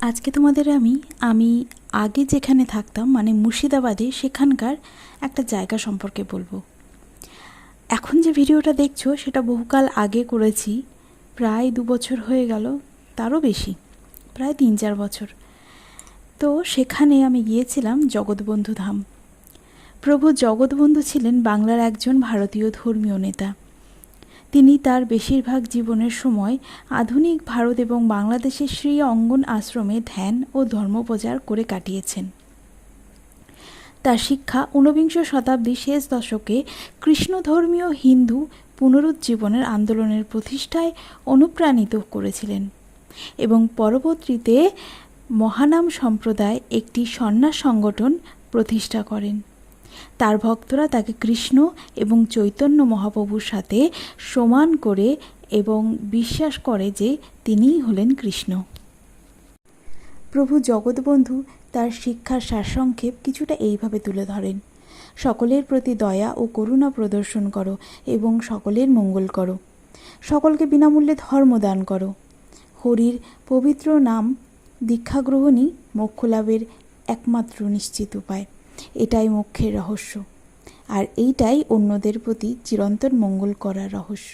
আজকে তোমাদের আমি আগে যেখানে থাকতাম মানে মুর্শিদাবাদে সেখানকার একটা জায়গা সম্পর্কে বলবো। এখন যে ভিডিওটা দেখছো সেটা বহুকাল আগে করেছি, প্রায় 2 বছর হয়ে গেল, তারও বেশি, প্রায় 3-4 বছর। তো সেখানে আমি গিয়েছিলাম জগৎবন্ধু ধাম। প্রভু জগৎবন্ধু ছিলেন বাংলার একজন ভারতীয় ধর্মীয় নেতা। তিনি তার বেশিরভাগ জীবনের সময় আধুনিক ভারত এবং বাংলাদেশের শ্রী অঙ্গন আশ্রমে ধ্যান ও ধর্মপ্রচার করে কাটিয়েছেন। তার শিক্ষা ঊনবিংশ শতাব্দীর শেষ দশকে কৃষ্ণধর্মীয় হিন্দু পুনরুজ্জীবনের আন্দোলনের প্রতিষ্ঠায় অনুপ্রাণিত করেছিলেন এবং পরবর্তীতে মহানাম সম্প্রদায় একটি সন্ন্যাস সংগঠন প্রতিষ্ঠা করেন। তার ভক্তরা তাকে কৃষ্ণ এবং চৈতন্য মহাপ্রভুর সাথে সমান করে এবং বিশ্বাস করে যে তিনিই হলেন কৃষ্ণ। প্রভু জগৎবন্ধু তার শিক্ষার সারসংক্ষেপ কিছুটা এইভাবে তুলে ধরেন: সকলের প্রতি দয়া ও করুণা প্রদর্শন করো এবং সকলের মঙ্গল করো। সকলকে বিনামূল্যে ধর্ম দান করো। হরির পবিত্র নাম দীক্ষাগ্রহণই মোক্ষলাভের একমাত্র নিশ্চিত উপায়। এটাই মোক্ষের রহস্য, আর এইটাই অন্যদের প্রতি চিরন্তন মঙ্গল করার রহস্য।